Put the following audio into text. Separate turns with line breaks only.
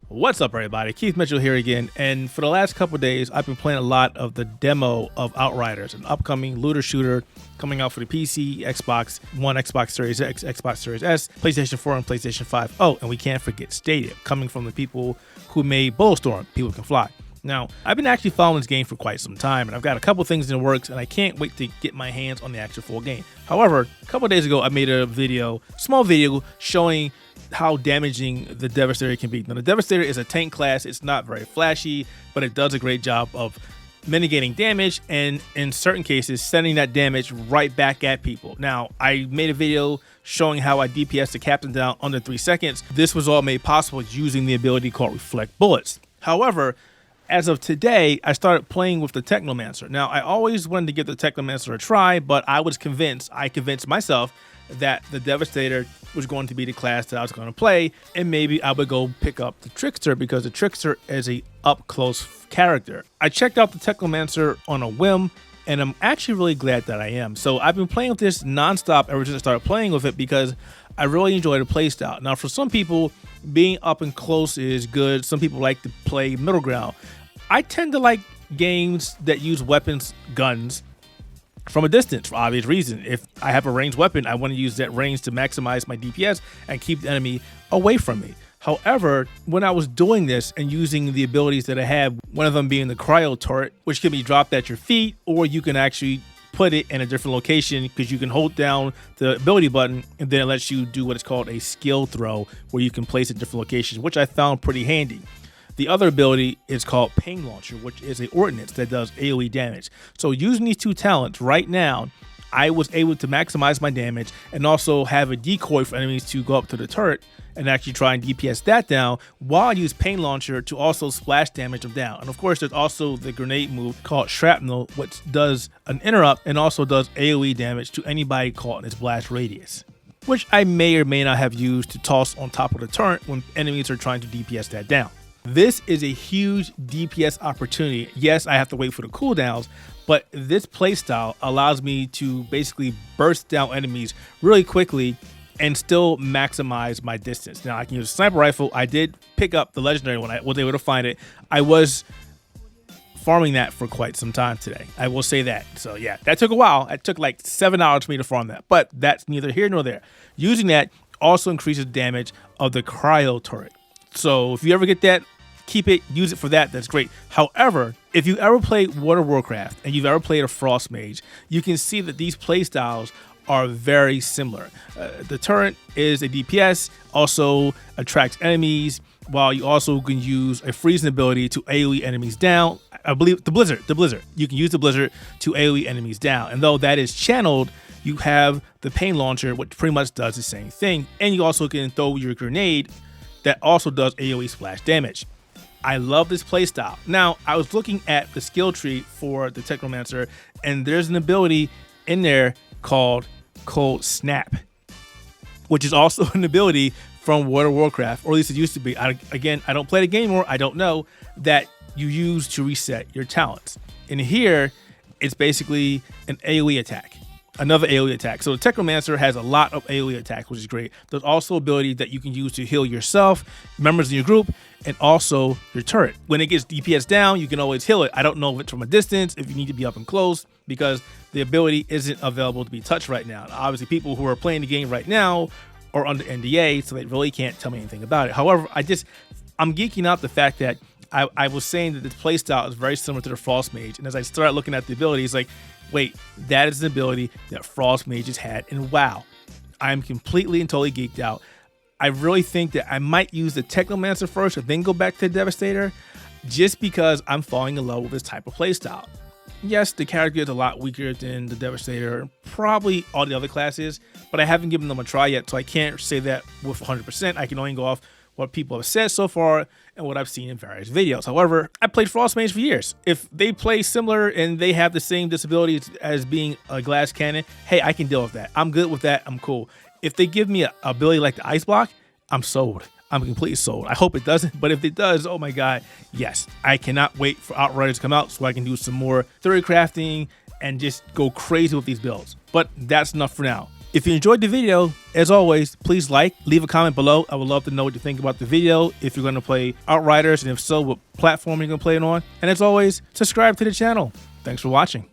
What's up, everybody? Keith Mitchell here again, and for the last couple of days, I've been playing a lot of the demo of Outriders, an upcoming looter shooter coming out for the PC, Xbox One, Xbox Series X, Xbox Series S, PlayStation 4, and PlayStation 5. Oh, and we can't forget Stadia, coming from the people who made Bulletstorm, People Can Fly. Now, I've been actually following this game for quite some time, and I've got a couple things in the works, and I can't wait to get my hands on the actual full game. However, a couple of days ago, I made a video, small video, showing how damaging the Devastator can be. Now, the Devastator is a tank class. It's not very flashy, but it does a great job of mitigating damage and, in certain cases, sending that damage right back at people. Now, I made a video showing how I DPS the captain down under 3 seconds. This was all made possible using the ability called Reflect Bullets. However, as of today, I started playing with the Technomancer. Now, I always wanted to give the Technomancer a try, but I convinced myself that the Devastator was going to be the class that I was going to play, and maybe I would go pick up the Trickster because the Trickster is a up-close character. I checked out the Technomancer on a whim, and I'm actually really glad that I am. So I've been playing with this nonstop ever since I started playing with it because I really enjoy the playstyle. Now, for some people, being up and close is good. Some people like to play middle ground. I tend to like games that use weapons, guns, from a distance for obvious reasons. If I have a ranged weapon, I want to use that range to maximize my DPS and keep the enemy away from me. However, when I was doing this and using the abilities that I have, one of them being the cryo turret, which can be dropped at your feet, or you can actually put it in a different location because you can hold down the ability button and then it lets you do what is called a skill throw, where you can place it in different locations, which I found pretty handy. The other ability is called Pain Launcher, which is an ordnance that does AoE damage. So using these two talents right now, I was able to maximize my damage and also have a decoy for enemies to go up to the turret and actually try and DPS that down, while I use Pain Launcher to also splash damage them down. And of course, there's also the grenade move called Shrapnel, which does an interrupt and also does AoE damage to anybody caught in its blast radius, which I may or may not have used to toss on top of the turret when enemies are trying to DPS that down. This is a huge DPS opportunity. Yes, I have to wait for the cooldowns, but this playstyle allows me to basically burst down enemies really quickly and still maximize my distance. Now, I can use a sniper rifle. I did pick up the legendary when I was able to find it. I was farming that for quite some time today, I will say that. So yeah, that took a while. It took like 7 hours for me to farm that, but that's neither here nor there. Using that also increases damage of the cryo turret. So if you ever get that, keep it, use it for that. That's great. However, if you ever played World of Warcraft and you've ever played a Frost Mage, you can see that these playstyles are very similar. The turret is a DPS, also attracts enemies, while you also can use a freezing ability to AoE enemies down. I believe the blizzard. You can use the blizzard to AoE enemies down. And though that is channeled, you have the Pain Launcher, which pretty much does the same thing. And you also can throw your grenade that also does AoE splash damage. I love this playstyle. Now, I was looking at the skill tree for the Technomancer, and there's an ability in there called Cold Snap, which is also an ability from World of Warcraft, or at least it used to be. Again, I don't play the game anymore. I don't know, that you use to reset your talents. And here, it's basically an AoE attack. Another AoE attack. So the Technomancer has a lot of AoE attacks, which is great. There's also ability that you can use to heal yourself, members in your group, and also your turret. When it gets DPS down, you can always heal it. I don't know if it's from a distance, if you need to be up and close, because the ability isn't available to be touched right now. Obviously, people who are playing the game right now are under NDA, so they really can't tell me anything about it. However, I'm geeking out the fact that I was saying that this playstyle is very similar to the Frost Mage, and as I started looking at the abilities, like, wait, that is an ability that Frost Mages had in WoW. I'm completely and totally geeked out. I really think that I might use the Technomancer first and then go back to the Devastator, just because I'm falling in love with this type of playstyle. Yes, the character is a lot weaker than the Devastator, probably all the other classes, but I haven't given them a try yet, so I can't say that with 100%. I can only go off what people have said so far and what I've seen in various videos. However, I played Frost Mage for years. If they play similar and they have the same disabilities as being a glass cannon, hey, I can deal with that. I'm good with that. I'm cool. If they give me an ability like the Ice Block, I'm sold. I'm completely sold. I hope it doesn't, but if it does, oh my God, yes. I cannot wait for Outriders to come out so I can do some more theory crafting and just go crazy with these builds. But that's enough for now. If you enjoyed the video, as always, please leave a comment below. I would love to know what you think about the video, if you're going to play Outriders, and if so, what platform you're going to play it on. And as always, subscribe to the channel. Thanks for watching.